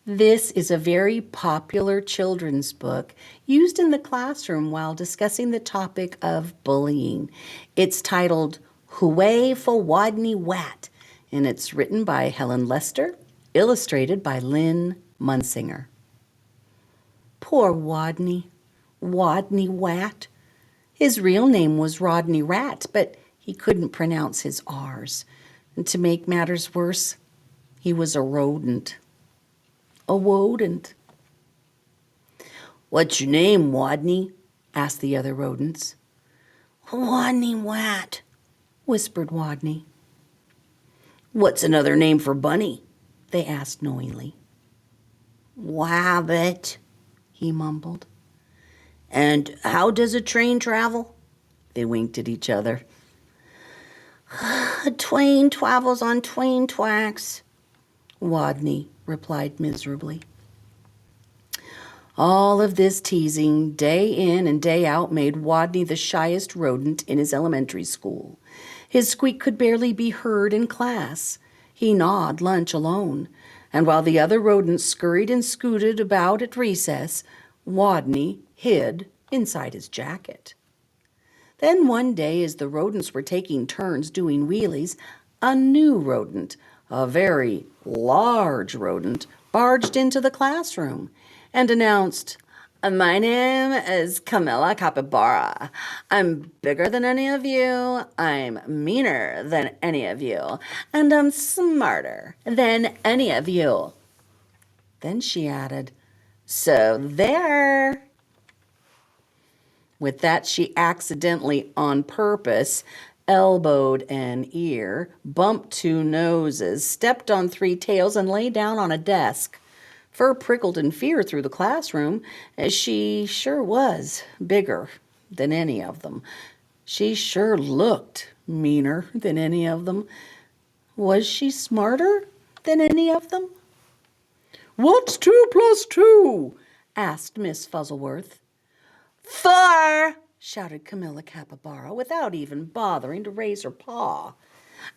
This is a very popular children's book used in the classroom while discussing the topic of bullying. It's titled Hooway For Wodney Wat, and it's written by Helen Lester, illustrated by Lynn Munsinger. Poor Wodney Wat. His real name was Rodney Rat, but he couldn't pronounce his R's. And to make matters worse, he was a rodent. A wodent. "What's your name, Wodney?" asked the other rodents. "Wodney Wat," whispered Wodney. "What's another name for bunny?" they asked knowingly. "Wabbit," he mumbled. "And how does a train travel?" They winked at each other. "A twain travels on twain tracks," Rodney replied miserably. All of this teasing, day in and day out, made Rodney the shyest rodent in his elementary school. His squeak could barely be heard in class. He gnawed lunch alone, and while the other rodents scurried and scooted about at recess, Rodney hid inside his jacket. Then one day, as the rodents were taking turns doing wheelies, a new rodent, a very large rodent, barged into the classroom and announced, "My name is Camilla Capybara. I'm bigger than any of you, I'm meaner than any of you, and I'm smarter than any of you." Then she added, "So there." With that, she accidentally, on purpose, elbowed an ear, bumped two noses, stepped on three tails, and lay down on a desk. Fur prickled in fear through the classroom, as she sure was bigger than any of them. She sure looked meaner than any of them. Was she smarter than any of them? "What's 2 plus 2?" asked Miss Fuzzleworth. "4!" shouted Camilla Capybara, without even bothering to raise her paw.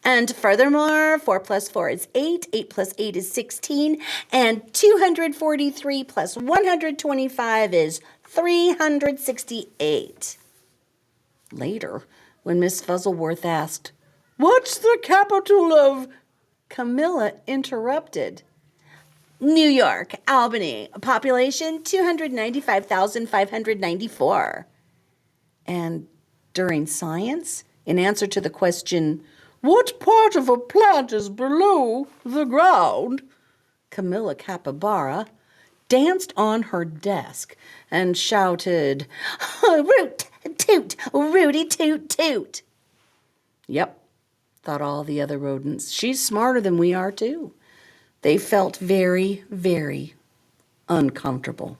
"And furthermore, 4 plus 4 is 8, 8 plus 8 is 16, and 243 plus 125 is 368. Later, when Miss Fuzzleworth asked, "What's the capital of—" Camilla interrupted. "New York, Albany, population 295,594. And during science, in answer to the question, "What part of a plant is below the ground?" Camilla Capybara danced on her desk and shouted, "Root, toot, rooty toot toot." Yep, thought all the other rodents. She's smarter than we are, too. They felt very, very uncomfortable.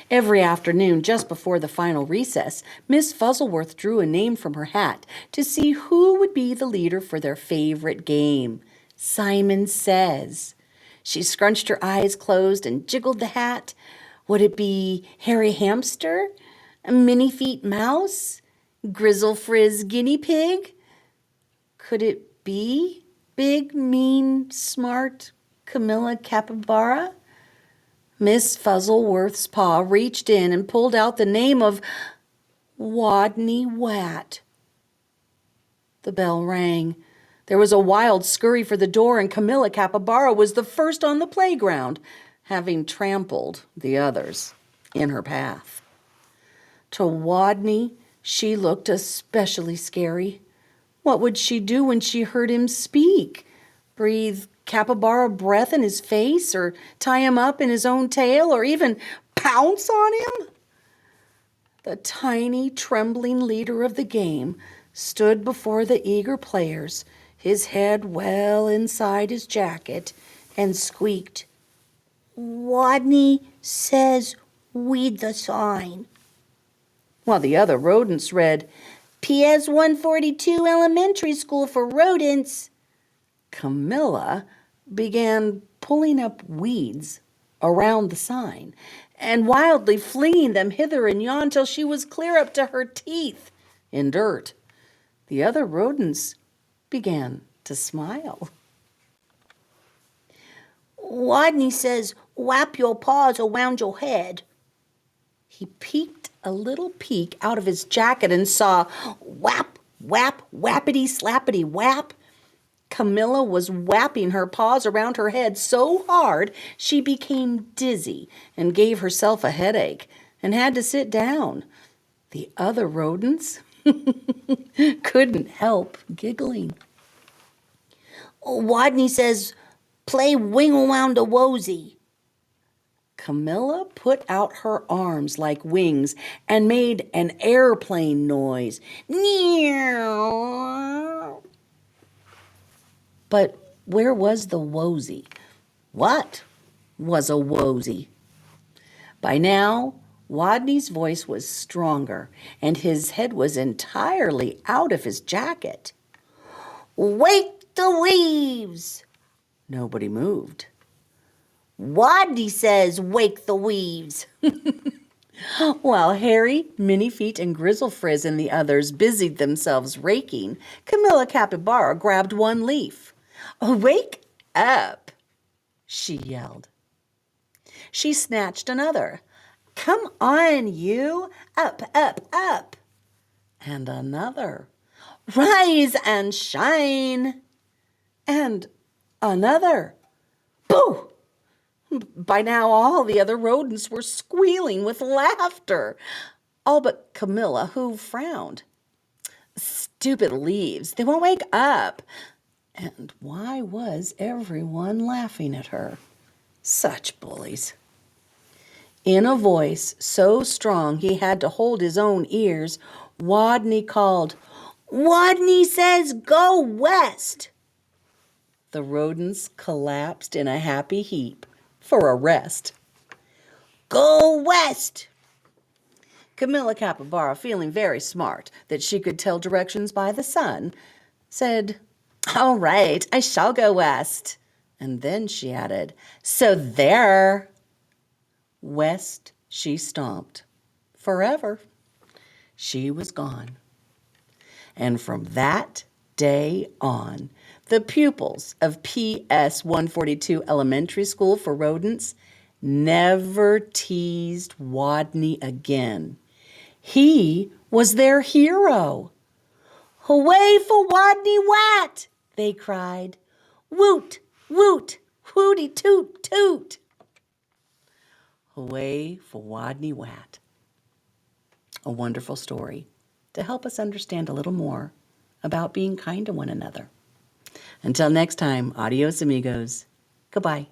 Every afternoon, just before the final recess, Miss Fuzzleworth drew a name from her hat to see who would be the leader for their favorite game, Simon Says. She scrunched her eyes closed and jiggled the hat. Would it be Hairy Hamster, Minnie Feet Mouse, Grizzle Frizz Guinea Pig? Could it be big, mean, smart Camilla Capybara? Miss Fuzzleworth's paw reached in and pulled out the name of Wodney Wat. The bell rang. There was a wild scurry for the door, and Camilla Capybara was the first on the playground, having trampled the others in her path. To Wodney, she looked especially scary. What would she do when she heard him speak? Breathe capybara breath in his face, or tie him up in his own tail, or even pounce on him? The tiny, trembling leader of the game stood before the eager players, his head well inside his jacket, and squeaked, "Rodney says read the sign," while the other rodents read, "PS 142 Elementary School for Rodents." Camilla began pulling up weeds around the sign and wildly flinging them hither and yon till she was clear up to her teeth in dirt. The other rodents began to smile. Rodney says, wrap your paws around your head. He peeked a little peek out of his jacket and saw whap, whap, whappity, slappity, whap. Camilla was whapping her paws around her head so hard she became dizzy and gave herself a headache and had to sit down. The other rodents couldn't help giggling. Rodney says, play wing around a wosy. Camilla put out her arms like wings and made an airplane noise. Meow. But where was the wosy? What was a wosy? By now, Rodney's voice was stronger, and his head was entirely out of his jacket. Wake the weaves! Nobody moved. Rodney says, wake the weaves. While Harry, Minniefeet, and Grizzlefrizz and the others busied themselves raking, Camilla Capybara grabbed one leaf. Wake up, she yelled. She snatched another. Come on, you! Up, up, up! And another. Rise and shine! And another. Boo! By now all the other rodents were squealing with laughter, all but Camilla, who frowned. Stupid leaves, they won't wake up. And why was everyone laughing at her? Such bullies. In a voice so strong he had to hold his own ears, Rodney called, Rodney says go west. The rodents collapsed in a happy heap for a rest. Go west! Camilla Capybara, feeling very smart that she could tell directions by the sun, said, all right, I shall go west. And then she added, so there. West she stomped. Forever. She was gone. And from that day on, the pupils of PS 142 Elementary School for Rodents never teased Rodney again. He was their hero. Hooway for Wodney Wat, they cried. Woot, woot, hooty toot toot. Hooway for Wodney Wat. A wonderful story to help us understand a little more about being kind to one another. Until next time, adios amigos. Goodbye.